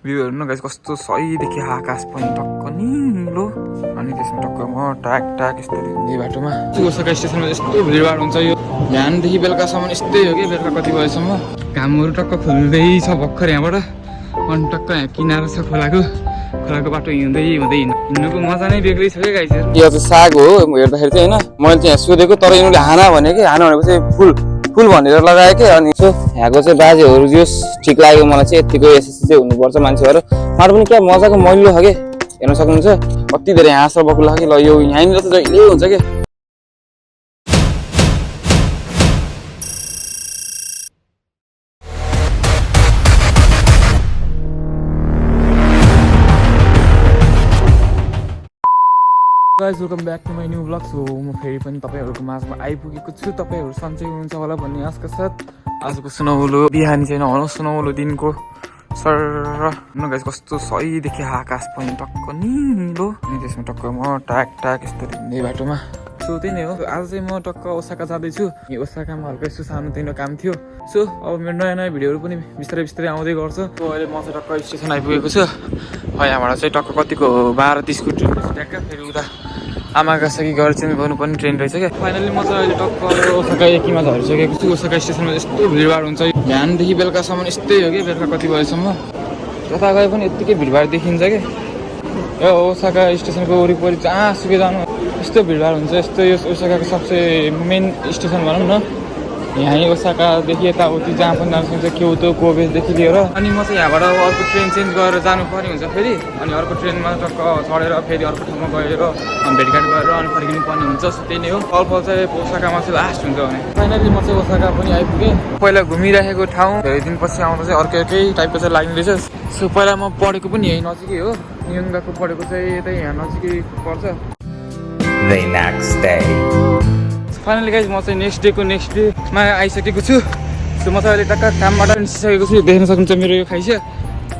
View हेर्नु guys कस्तो सही देखियो आकाश पनि टक्क निलो अनि त्यसमा टक्क म टाक टाक यस्तरी हिँड्दै बाटोमा ओसाका स्टेसनमा यस्तो भिडभाड हुन्छ यो बिहानदेखि बेलुकासम्म यस्तै हो कि बेलुका कति बजेसम्म घामहरू टक्क खुल्दैछ भर्खर यहाँबाट अनि टक्क यहाँ किनारा छ खोलाको बाटो हिँड्दै हिँड्नुको मजा नै बेग्लै छ क्या गाइस। यो चाहिँ साग हो हेर्दाखेरि चाहिँ होइन मैले चाहिँ यहाँ सोधेको तर यिनीहरूले हाना भने कि हाना भनेको चाहिँ फुल भनेर लगायो कि अनि यहाँको चाहिँ बाजेहरू जो ठिक लाग्यो मलाई चाहिँ यतिको एसएससी चाहिँ हुनुपर्छ मान्छेहरू मात्र पनि क्या मजाको मैलो छ कि हेर्न सक्नुहुन्छ कति धेरै हाँस बकुल कि ल यो यहाँनिर त जहिले हुन्छ कि guys welcome back to my new blog. So म फेरि पनि तपाईँहरूको माझमा आइपुगेको छु। तपाईँहरू सन्चै हुनुहुन्छ होला भन्ने आशका साथ आजको सुनौलो बिहानी चाहिँ नभनौँ सुनौलो दिनको सर न गाइस कस्तो सही देखियो आकाश पनि टक्क निलो अनि त्यसमा टक्क म टाक टाक यस्तरी हिँड्दै बाटोमा। सो त्यही नै हो आज चाहिँ म टक्क ओसाका जाँदैछु। ओसाकामा हल्का यस्तो सानो तिनो काम थियो। सो अब मेरो नयाँ नयाँ भिडियोहरू पनि बिस्तारै बिस्तारै आउँदै गर्छ। सो अहिले म चाहिँ टक्क स्टेसन आइपुगेको छु। यहाँबाट चाहिँ टक्क कतिको 12:30को ट्रेन रहेछ ट्याक्क फेरि उता आमागासाकी गएर चेन्ज गर्नुपर्ने ट्रेन रहेछ क्या। फाइनली म चाहिँ अहिले टक्क ओसाका एकीमा झरिसकेको छु। ओसाका स्टेसनमा यस्तो भिडभाड हुन्छ बिहानदेखि बेलुकासम्म यस्तै हो कि बेलुका कति बजेसम्म जता गए पनि यत्तिकै भिडभाड देखिन्छ कि यो ओसाका स्टेसनको वरिपरि जहाँसुकै जानु यस्तो भिडभाड हुन्छ। यस्तो यो ओसाकाको सबसे मेन स्टेसन भनौँ न यहीँ ओसाकादेखि यताउति जहाँ पनि जानु सक्छ क्योतो कोबेसदेखि लिएर अनि म चाहिँ यहाँबाट अर्को ट्रेन चेन्ज गरेर जानुपर्ने हुन्छ फेरि अनि अर्को ट्रेनमा टक्क चढेर फेरि अर्को ठाउँमा गएर अनि भेटघाट गरेर अनि फर्किनु पर्ने हुन्छ। सो त्यही नै हो फल चाहिँ ओसाकामा चाहिँ लास्ट हुन्छ भने फाइनली म चाहिँ ओसाका पनि आइपुगेँ। पहिला घुमिराखेको ठाउँ धेरै दिनपछि आउँदा चाहिँ अर्कै टाइपको चाहिँ लाग्ने रहेछ। सो पहिला म पढेको पनि यहीँ नजिकै हो नियङ्गाको पढेको चाहिँ यतै यहाँ नजिकै पर्छ। फाइनली गाइस म चाहिँ नेक्स्ट डेमा आइसकेको छु। सो म चाहिँ अहिले टक्क कामबाट निस्किसकेको छु। देख्न सक्नुहुन्छ मेरो यो खाइस यो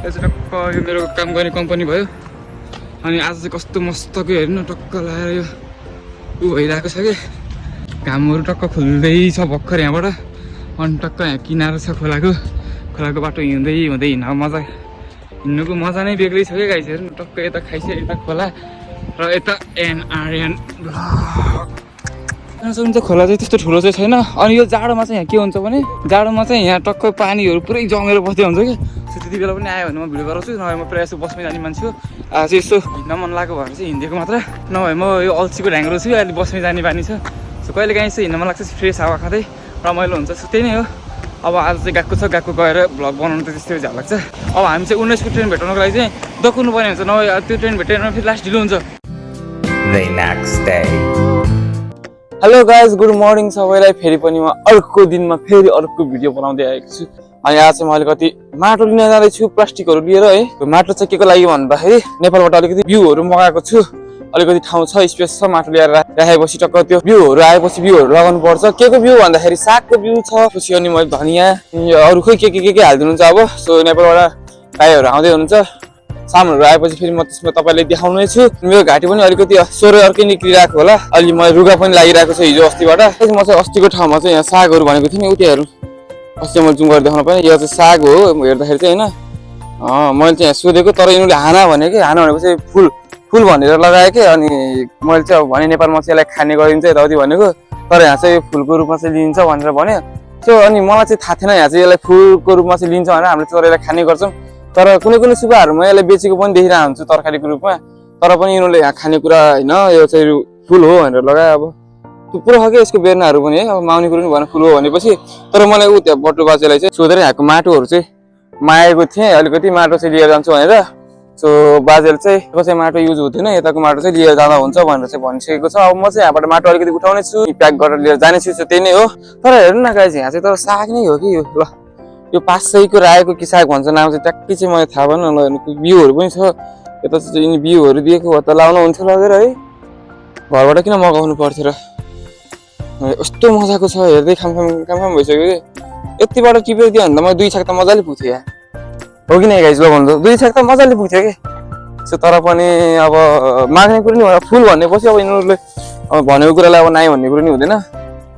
चाहिँ टक्क यो मेरो काम गर्ने कम्पनी भयो अनि आज चाहिँ कस्तो मस्तको हेर्नु टक्क लगाएर यो भइरहेको छ कि घामहरू टक्क खुल्दैछ भर्खर यहाँबाट अनि टक्क यहाँ किनारा छ खोलाको बाटो हिँड्दै हिँड्नु हिँड्नुको मजा नै बेग्लै छ क्या गाइस। हेर्नु टक्क यता खाइस यता खोला र यता एनआरएन सक्नुहुन्छ खोला चाहिँ त्यस्तो ठुलो चाहिँ छैन अनि यो जाडोमा चाहिँ यहाँ के हुन्छ भने जाडोमा चाहिँ यहाँ टक्क पानीहरू पुरै जमेर बस्दै हुन्छ कि सो त्यति बेला पनि आयो भने म भिडियो गराउँछु नभए म प्रायः जस्तो बसमै जाने मान्छे हो। आज चाहिँ यसो हिँड्न मन लाग्यो भने चाहिँ हिँडेको मात्र नभए म यो अल्छीको ढ्याङ्ग्रो छु अहिले बसमै जाने बानी छ। सो कहिले काहीँ चाहिँ हिँड्न मन लाग्छ फ्रेस हावा खाँदै रमाइलो हुन्छ। सो त्यही नै हो अब आज चाहिँ गएको गएर भ्लग बनाउनु त त्यस्तै झ्याल लाग्छ। अब हामी चाहिँ 19को ट्रेन भेटाउनको लागि चाहिँ दकुनु पर्ने हुन्छ नभए त्यो ट्रेन भेटेर फेरि लास्ट ढिलो हुन्छ। हेलो गाइज गुड मर्निङ सबैलाई फेरि पनि म अर्को दिनमा फेरि अर्को भिडियो बनाउँदै आएको छु। अनि आज चाहिँ म अलिकति माटो लिन जाँदैछु प्लास्टिकहरू लिएर है। माटो चाहिँ के को लागि भन्दाखेरि नेपालबाट अलिकति बिउहरू मगाएको छु। अलिकति ठाउँ छ स्पेस छ माटो ल्याएर राखेपछि टक्क त्यो बिउहरू आएपछि बिउहरू लगाउनु पर्छ। के को बिउ भन्दाखेरि सागको बिउ छ पछि अनि मैले धनियाँ अरू खोइ के हालिदिनुहुन्छ। अब सो नेपालबाट भाइहरू आउँदै हुनुहुन्छ सामानहरू आएपछि फेरि म त्यसमा तपाईँलाई देखाउने छु। मेरो घाँटी पनि अलिकति स्वर अर्कै निक्लिरहेको होला अलि मलाई रुगा पनि लागिरहेको छ हिजो अस्तिबाट। म चाहिँ अस्तिको ठाउँमा चाहिँ यहाँ सागहरू भनेको थिएँ नि उतिहरू अस्ति मैले जुम गरेर देखाउनु पर्ने यो चाहिँ साग हो हेर्दाखेरि चाहिँ होइन मैले चाहिँ यहाँ सोधेको तर यिनीहरूले हाना भने कि हाना भनेको चाहिँ फुल भनेर लगायो कि अनि मैले चाहिँ अब भने नेपालमा चाहिँ यसलाई खाने गरिन्छ यताउति भनेको तर यहाँ चाहिँ यो फुलको रूपमा चाहिँ लिन्छ भनेर भन्यो। सो अनि मलाई चाहिँ थाहा थिएन यहाँ चाहिँ यसलाई फुलको रूपमा चाहिँ लिन्छ भनेर हामीले तर यसलाई खाने गर्छौँ। तर कुनै सुब्बाहरूमा यसलाई बेचेको पनि देखिरहेको हुन्छु तरकारीको रूपमा तर पनि यिनीहरूले यहाँ खानेकुरा होइन यो चाहिँ फुल हो भनेर लगायो। अब थुप्रो छ कि यसको बेर्नाहरू पनि है अब माउने कुरो पनि भएन फुल हो भनेपछि तर मलाई ऊ त्यहाँ बटु बाजेलाई चाहिँ सोधेर यहाँको माटोहरू चाहिँ मागेको थिएँ अलिकति माटो चाहिँ लिएर जान्छु भनेर। सो बाजेले चाहिँ कसै माटो युज हुँदैन यताको माटो चाहिँ लिएर जाँदा हुन्छ भनेर चाहिँ भनिसकेको छ। अब म चाहिँ यहाँबाट माटो अलिकति उठाउने छु प्याक गरेर लिएर जानेछु। सो त्यही नै हो तर हेर्नु न गाइस यहाँ चाहिँ तर साग नै हो कि यो ल यो 500को रायोको कि साग भन्छ नाम चाहिँ ट्याक्कै चाहिँ मलाई थाहा भएन। ल बिउहरू पनि छ यता चाहिँ यिनी बिउहरू दिएको भए त लाउनु हुन्थ्यो लगेर है घरबाट किन मगाउनु पर्थ्यो र यस्तो मजाको छ हेर्दै खाम भइसक्यो कि यतिबाट टिपेर दियो भने त म 2 छाक त मजाले पुग्थ्यो यहाँ हो कि नै गाइस ल भन्नु 2 छाक त मजाले पुग्थ्यो कि। सो तर पनि अब माग्ने कुरो नि फुल भन्नेपछि अब यिनीहरूले अब भनेको कुरालाई अब नाइ भन्ने कुरो नि हुँदैन।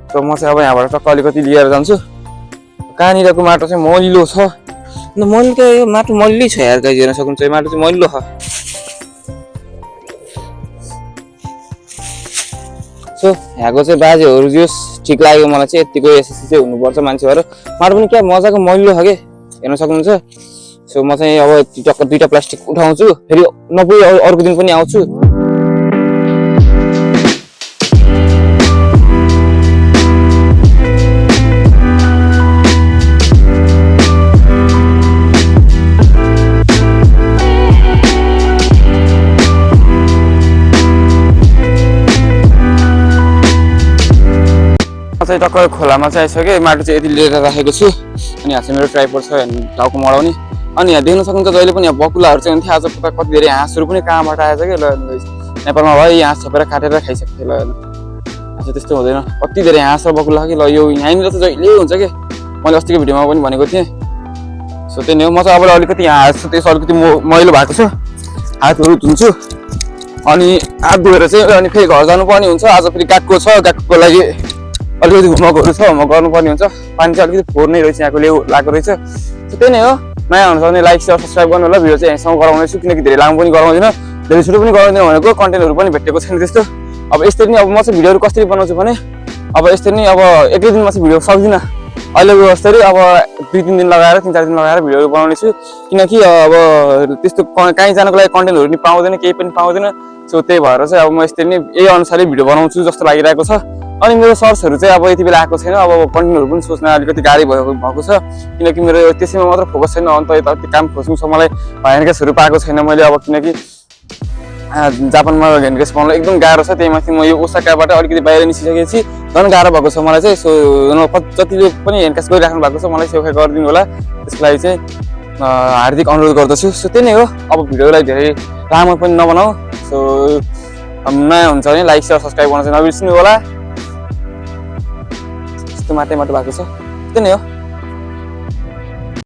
त म चाहिँ अब यहाँबाट टक्क अलिकति लिएर जान्छु। कहाँनिरको माटो चाहिँ मलिलो छ अन्त मैले त यो माटो मल्ली छ यार गाइज हेर्न सक्नुहुन्छ यो माटो चाहिँ मल्लो छ सो यहाँको चाहिँ बाजेहरू जस ठिक लाग्यो मलाई चाहिँ यतिको एसएससी चाहिँ हुनुपर्छ मान्छे भएर माटो पनि क्या मजाको मल्लो छ के हेर्न सक्नुहुन्छ सो म चाहिँ अब टक्कर 2टा प्लास्टिक उठाउँछु फेरि नपुगे अर्को दिन पनि आउँछु चाहिँ टक्कर खोलामा चाहिँ आइसक्यो माटो चाहिँ यति लिएर राखेको छु अनि यहाँ चाहिँ मेरो ट्राइपोड छ टाउको मडाउने अनि यहाँ देख्न सक्नुहुन्छ जहिले पनि यहाँ बकुलाहरू चाहिँ हुन्थ्यो आज पक्का कति धेरै हाँसहरू पनि कहाँबाट आएछ कि ल नेपालमा भयो हाँस छपेर काटेर खाइसक्थ्यो ल आज त्यस्तो हुँदैन कति धेरै हाँस र बकुला कि ल यो यहाँनिर त जहिले हुन्छ कि मैले अस्तिको भिडियोमा पनि भनेको थिएँ सो त्यही नै हो म चाहिँ अब अलिकति यहाँ हाँस त्यसो अलिकति मैलो भएको छ हातहरू धुन्छु अनि हात धोएर चाहिँ अनि फेरि घर जानुपर्ने हुन्छ आज फेरि कागको छ कागको लागि अलिकति होमवर्कहरू छ होमवर्क गर्नुपर्ने हुन्छ पानी चाहिँ अलिकति फोहोर नै रहेछ यहाँको लेउ लागेको रहेछ सो त्यही नै हो नयाँ हुनुहुन्छ भने लाइक सेयर सब्सक्राइब गर्नु होला भिडियो चाहिँ यहाँसम्म गराउँदैछु किनकि धेरै लामो पनि गराउँदिनँ धेरै छिटो पनि गराउँदिनँ भनेको कन्टेन्टहरू पनि भेटेको छैन त्यस्तो अब यस्तरी नै अब म चाहिँ भिडियोहरू कसरी बनाउँछु भने अब यस्तरी नै अब एकै दिनमा चाहिँ भिडियो सक्दिनँ अहिलेको जस्तरी अब 2-3 दिन लगाएर 3-4 दिन लगाएर भिडियोहरू बनाउने छु किनकि अब त्यस्तो कहीँ जानको लागि कन्टेन्टहरू नि पाउँदैन केही पनि पाउँदैन सो त्यही भएर चाहिँ अब म यस्तरी नै यही अनुसारले भिडियो बनाउँछु जस्तो लागिरहेको छ अनि मेरो सर्चहरू चाहिँ अब यति बेला आएको छैन अब कन्टेन्टहरू पनि सोच्न अलिकति गाह्रो भएको छ किनकि मेरो त्यसैमा मात्र फोकस छैन अन्त यता काम खोज्नु छ मलाई हेन्डकेसहरू पाएको छैन मैले अब किनकि जापानमा हेन्डकेस पाउनु एकदम गाह्रो छ त्यही माथि म यो ओसाकाबाट अलिकति बाहिर निस्किसकेपछि झन् गाह्रो भएको छ मलाई चाहिँ सो जतिले पनि हेन्डकेस गरिराख्नु भएको छ मलाई सेवा गरिदिनु होला त्यसको लागि चाहिँ हार्दिक अनुरोध गर्दछु सो त्यही नै हो अब भिडियोलाई धेरै लामो पनि नबनाऊ सो नयाँ हुन्छ भने लाइक सेयर सब्सक्राइब गर्न चाहिँ नबिर्सिनु होला यस्तो माटो भएको छ त्यही नै हो